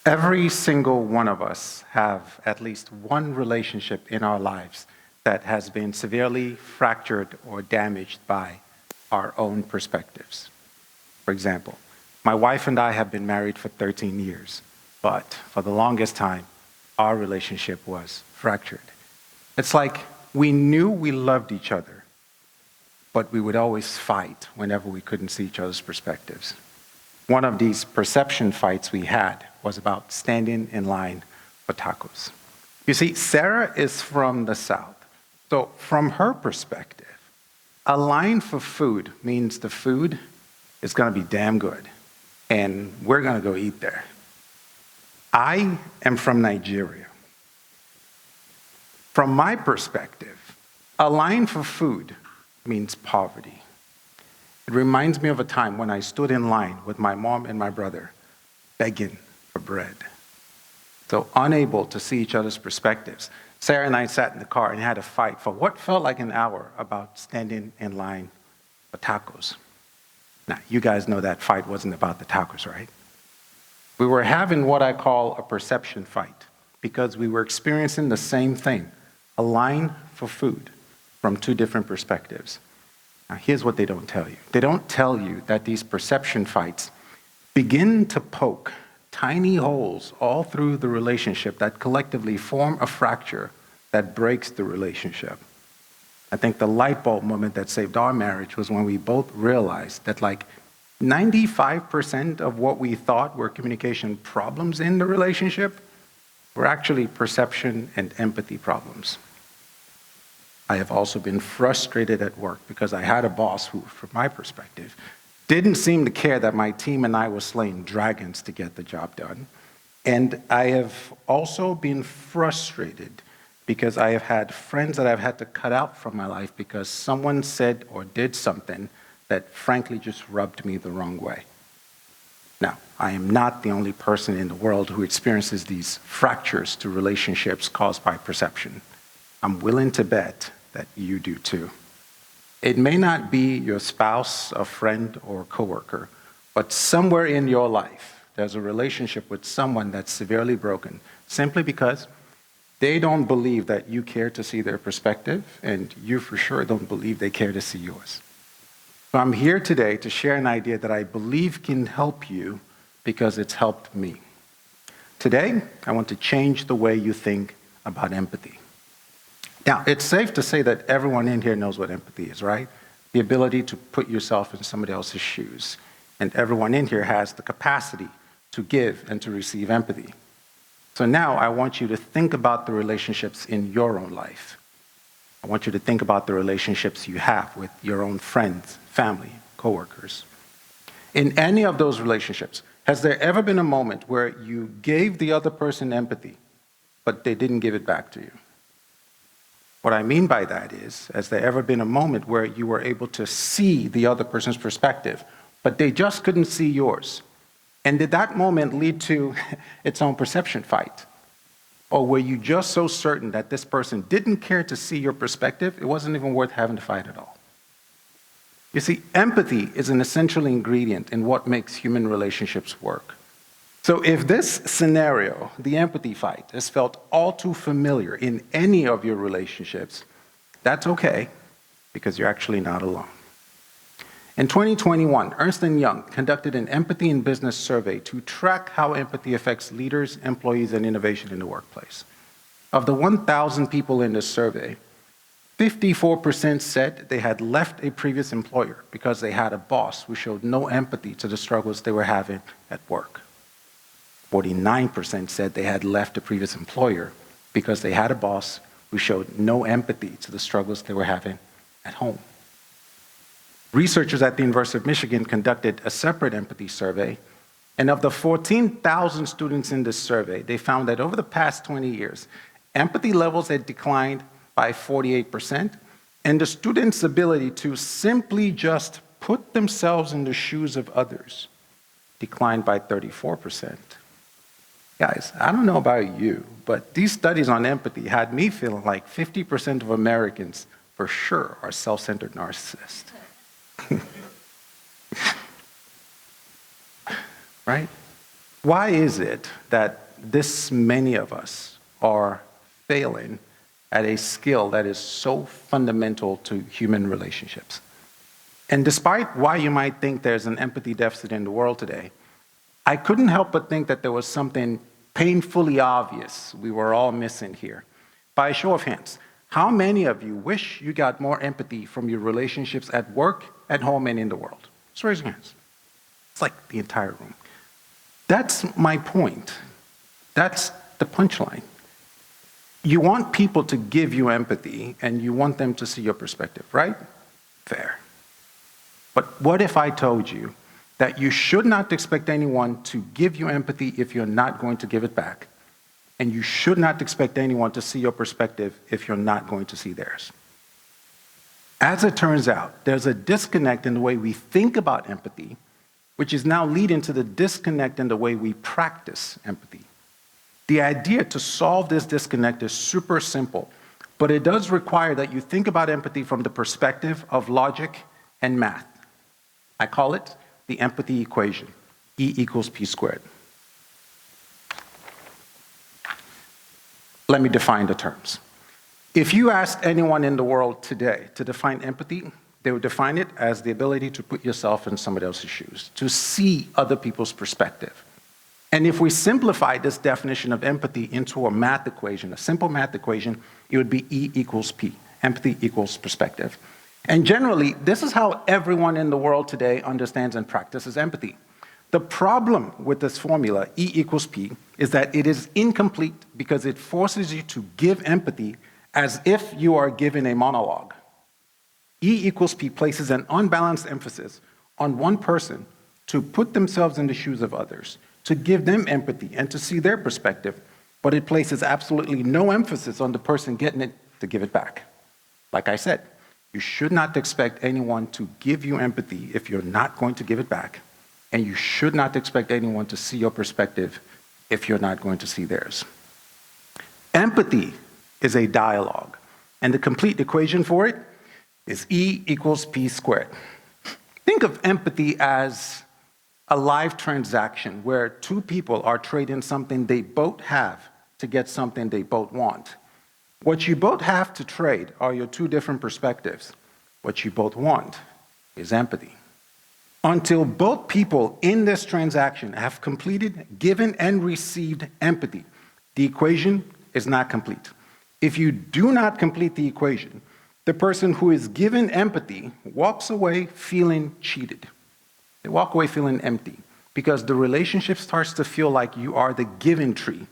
Every single one of us have at least one relationship in our lives that has been severely fractured or damaged by our own perspectives. For example, my wife and I have been married for 13 years, but for the longest time, our relationship was fractured. It's like we knew we loved each other, but we would always fight whenever we couldn't see each other's perspectives. One of these perception fights we had was about standing in line for tacos. You see, Sarah is from the South. So from her perspective, a line for food means the food is going to be damn good, and we're going to go eat there. I am from Nigeria. From my perspective, a line for food means poverty. It reminds me of a time when I stood in line with my mom and my brother, begging for bread. So unable to see each other's perspectives, Sarah and I sat in the car and had a fight for what felt like an hour about standing in line for tacos. Now, you guys know that fight wasn't about the tacos, right? We were having what I call a perception fight because we were experiencing the same thing, a line for food from two different perspectives. Now, here's what they don't tell you. They don't tell you that these perception fights begin to poke tiny holes all through the relationship that collectively form a fracture that breaks the relationship. I think the light bulb moment that saved our marriage was when we both realized that like 95% of what we thought were communication problems in the relationship were actually perception and empathy problems. I have also been frustrated at work because I had a boss who, from my perspective, didn't seem to care that my team and I were slaying dragons to get the job done. And I have also been frustrated because I have had friends that I've had to cut out from my life because someone said or did something that frankly just rubbed me the wrong way. Now, I am not the only person in the world who experiences these fractures to relationships caused by perception. I'm willing to bet that you do too. It may not be your spouse, a friend, or a coworker, but somewhere in your life, there's a relationship with someone that's severely broken simply because they don't believe that you care to see their perspective, and you for sure don't believe they care to see yours. So I'm here today to share an idea that I believe can help you because it's helped me. Today, I want to change the way you think about empathy. Now, it's safe to say that everyone in here knows what empathy is, right? The ability to put yourself in somebody else's shoes. And everyone in here has the capacity to give and to receive empathy. So now I want you to think about the relationships in your own life. I want you to think about the relationships you have with your own friends, family, coworkers. In any of those relationships, has there ever been a moment where you gave the other person empathy, but they didn't give it back to you? What I mean by that is, has there ever been a moment where you were able to see the other person's perspective, but they just couldn't see yours? And did that moment lead to its own perception fight? Or were you just so certain that this person didn't care to see your perspective, it wasn't even worth having to fight at all? You see, empathy is an essential ingredient in what makes human relationships work. So if this scenario, the empathy fight, has felt all too familiar in any of your relationships, that's okay, because you're actually not alone. In 2021, Ernst & Young conducted an empathy in business survey to track how empathy affects leaders, employees, and innovation in the workplace. Of the 1,000 people in this survey, 54% said they had left a previous employer because they had a boss who showed no empathy to the struggles they were having at work. 49% said they had left a previous employer because they had a boss who showed no empathy to the struggles they were having at home. Researchers at the University of Michigan conducted a separate empathy survey, and of the 14,000 students in this survey, they found that over the past 20 years, empathy levels had declined by 48%, and the students' ability to simply just put themselves in the shoes of others declined by 34%. Guys, I don't know about you, but these studies on empathy had me feeling like 50% of Americans for sure are self-centered narcissists. Right? Why is it that this many of us are failing at a skill that is so fundamental to human relationships? And despite why you might think there's an empathy deficit in the world today, I couldn't help but think that there was something painfully obvious we were all missing here. By a show of hands, how many of you wish you got more empathy from your relationships at work, at home, and in the world? Just raise your hands. It's like the entire room. That's my point. That's the punchline. You want people to give you empathy, and you want them to see your perspective, right? Fair. But what if I told you that you should not expect anyone to give you empathy if you're not going to give it back, and you should not expect anyone to see your perspective if you're not going to see theirs? As it turns out, there's a disconnect in the way we think about empathy, which is now leading to the disconnect in the way we practice empathy. The idea to solve this disconnect is super simple, but it does require that you think about empathy from the perspective of logic and math. I call it the empathy equation, E equals P squared. Let me define the terms. If you asked anyone in the world today to define empathy, they would define it as the ability to put yourself in somebody else's shoes, to see other people's perspective. And if we simplify this definition of empathy into a math equation, a simple math equation, it would be E equals P, empathy equals perspective. And generally, this is how everyone in the world today understands and practices empathy. The problem with this formula, E equals P, is that it is incomplete because it forces you to give empathy as if you are giving a monologue. E equals P places an unbalanced emphasis on one person to put themselves in the shoes of others, to give them empathy and to see their perspective, but it places absolutely no emphasis on the person getting it to give it back. Like I said, you should not expect anyone to give you empathy if you're not going to give it back, and you should not expect anyone to see your perspective if you're not going to see theirs. Empathy is a dialogue, and the complete equation for it is E equals P squared. Think of empathy as a live transaction where two people are trading something they both have to get something they both want. What you both have to trade are your two different perspectives. What you both want is empathy. Until both people in this transaction have completed, given, and received empathy, the equation is not complete. If you do not complete the equation, the person who is given empathy walks away feeling cheated. They walk away feeling empty because the relationship starts to feel like you are the given tree,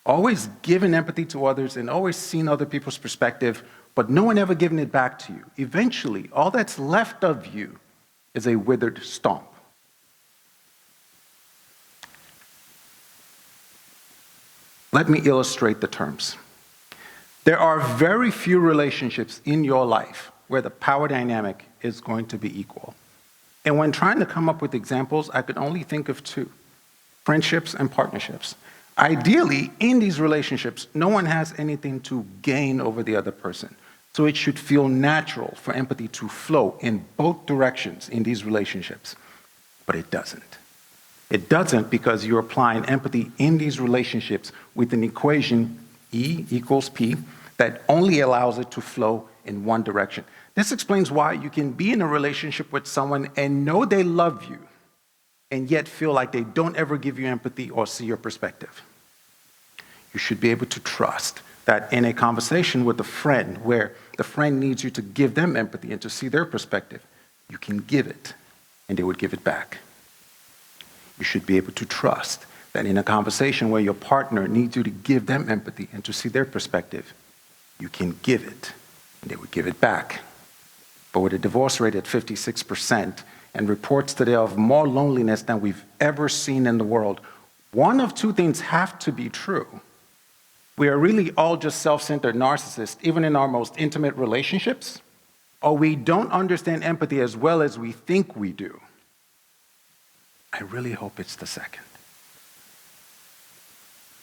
always giving empathy to others and always seeing other people's perspective, but no one ever giving it back to you. Eventually, all that's left of you is a withered stump. Let me illustrate the terms. There are very few relationships in your life where the power dynamic is going to be equal. And when trying to come up with examples, I could only think of two: friendships and partnerships. Ideally, in these relationships, no one has anything to gain over the other person. So it should feel natural for empathy to flow in both directions in these relationships. But it doesn't. It doesn't because you're applying empathy in these relationships with an equation, E equals P, that only allows it to flow in one direction. This explains why you can be in a relationship with someone and know they love you, and yet feel like they don't ever give you empathy or see your perspective. You should be able to trust that in a conversation with a friend where the friend needs you to give them empathy and to see their perspective, you can give it, and they would give it back. You should be able to trust that in a conversation where your partner needs you to give them empathy and to see their perspective, you can give it, and they would give it back. But with a divorce rate at 56% and reports today of more loneliness than we've ever seen in the world, one of two things have to be true. We are really all just self-centered narcissists, even in our most intimate relationships, or we don't understand empathy as well as we think we do. I really hope it's the second.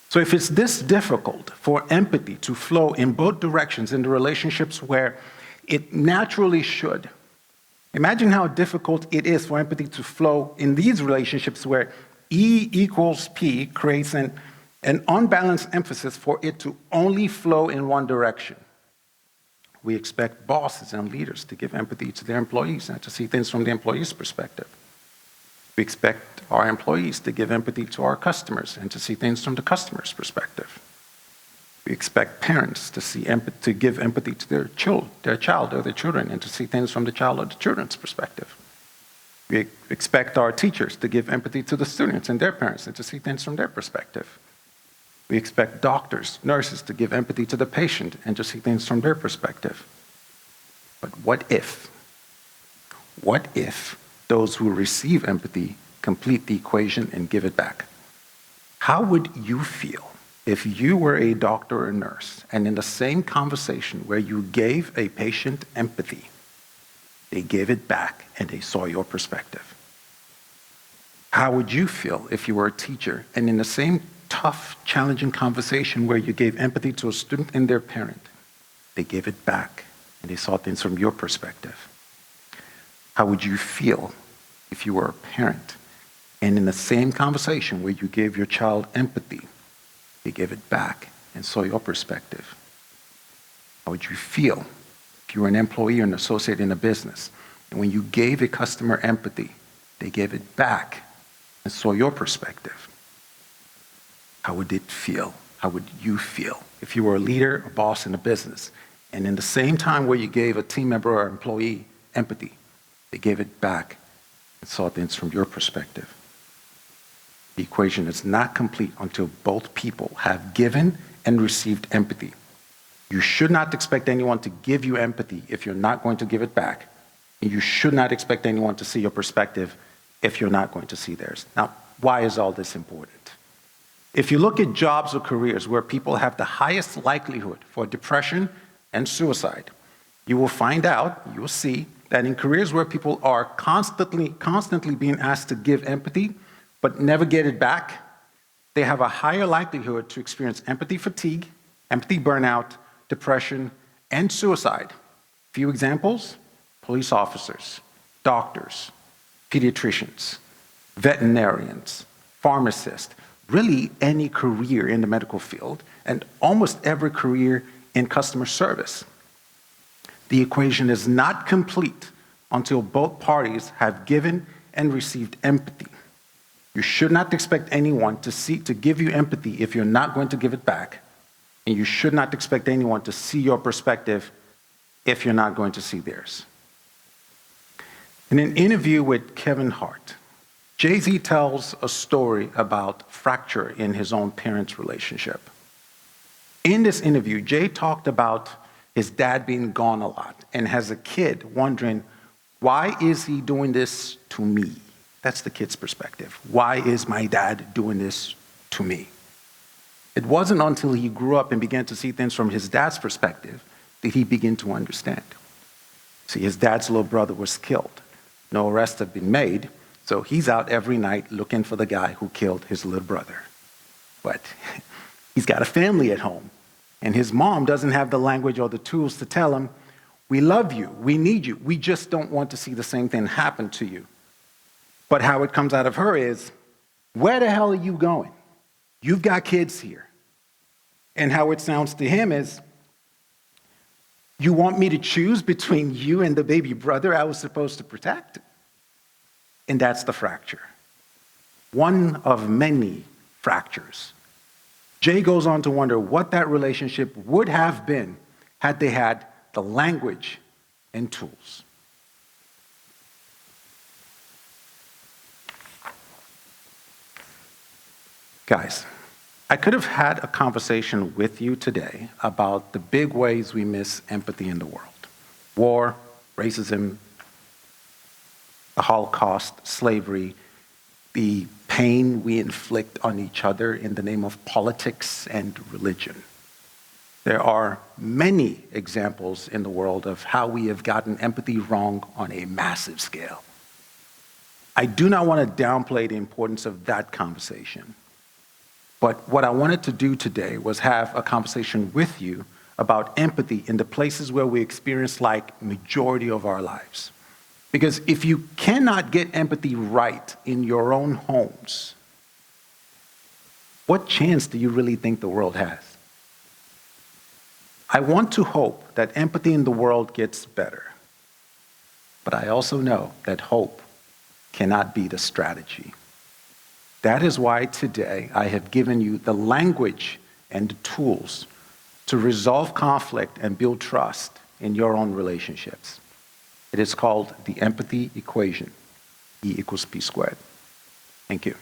So if it's this difficult for empathy to flow in both directions in the relationships where it naturally should, imagine how difficult it is for empathy to flow in these relationships where E equals P creates an unbalanced emphasis for it to only flow in one direction. We expect bosses and leaders to give empathy to their employees and to see things from the employee's perspective. We expect our employees to give empathy to our customers and to see things from the customer's perspective. We expect parents to give empathy to their child or their children and to see things from the child or the children's perspective. We expect our teachers to give empathy to the students and their parents and to see things from their perspective. We expect doctors, nurses to give empathy to the patient and to see things from their perspective. But what if those who receive empathy complete the equation and give it back? How would you feel if you were a doctor or nurse and in the same conversation where you gave a patient empathy, they gave it back and they saw your perspective? How would you feel if you were a teacher and in the same tough, challenging conversation where you gave empathy to a student and their parent, they gave it back and they saw things from your perspective? How would you feel if you were a parent and in the same conversation where you gave your child empathy, they gave it back and saw your perspective? How would you feel if you were an employee or an associate in a business and when you gave a customer empathy, they gave it back and saw your perspective? How would it feel? How would you feel if you were a leader, a boss in a business, and in the same time where you gave a team member or employee empathy, they gave it back and saw things from your perspective? The equation is not complete until both people have given and received empathy. You should not expect anyone to give you empathy if you're not going to give it back. And you should not expect anyone to see your perspective if you're not going to see theirs. Now, why is all this important? If you look at jobs or careers where people have the highest likelihood for depression and suicide, you will see that in careers where people are constantly being asked to give empathy but never get it back, they have a higher likelihood to experience empathy fatigue, empathy burnout, depression, and suicide. Few examples: police officers, doctors, pediatricians, veterinarians, pharmacists, really any career in the medical field, and almost every career in customer service. The equation is not complete until both parties have given and received empathy. You should not expect anyone to give you empathy if you're not going to give it back, and you should not expect anyone to see your perspective if you're not going to see theirs. In an interview with Kevin Hart, Jay-Z tells a story about fracture in his own parents' relationship. In this interview, Jay talked about his dad being gone a lot, and as a kid wondering, why is he doing this to me? That's the kid's perspective. Why is my dad doing this to me? It wasn't until he grew up and began to see things from his dad's perspective that he began to understand. See, his dad's little brother was killed. No arrests have been made, so he's out every night looking for the guy who killed his little brother. But he's got a family at home, and his mom doesn't have the language or the tools to tell him, we love you, we need you, we just don't want to see the same thing happen to you. But how it comes out of her is, where the hell are you going? You've got kids here. And how it sounds to him is, you want me to choose between you and the baby brother I was supposed to protect? And that's the fracture. One of many fractures. Jay goes on to wonder what that relationship would have been had they had the language and tools. Guys, I could have had a conversation with you today about the big ways we miss empathy in the world. War, racism, the Holocaust, slavery, the pain we inflict on each other in the name of politics and religion. There are many examples in the world of how we have gotten empathy wrong on a massive scale. I do not want to downplay the importance of that conversation. But what I wanted to do today was have a conversation with you about empathy in the places where we experience like majority of our lives. Because if you cannot get empathy right in your own homes, what chance do you really think the world has? I want to hope that empathy in the world gets better. But I also know that hope cannot be the strategy. That is why today I have given you the language and the tools to resolve conflict and build trust in your own relationships. It is called the empathy equation, E = P². Thank you.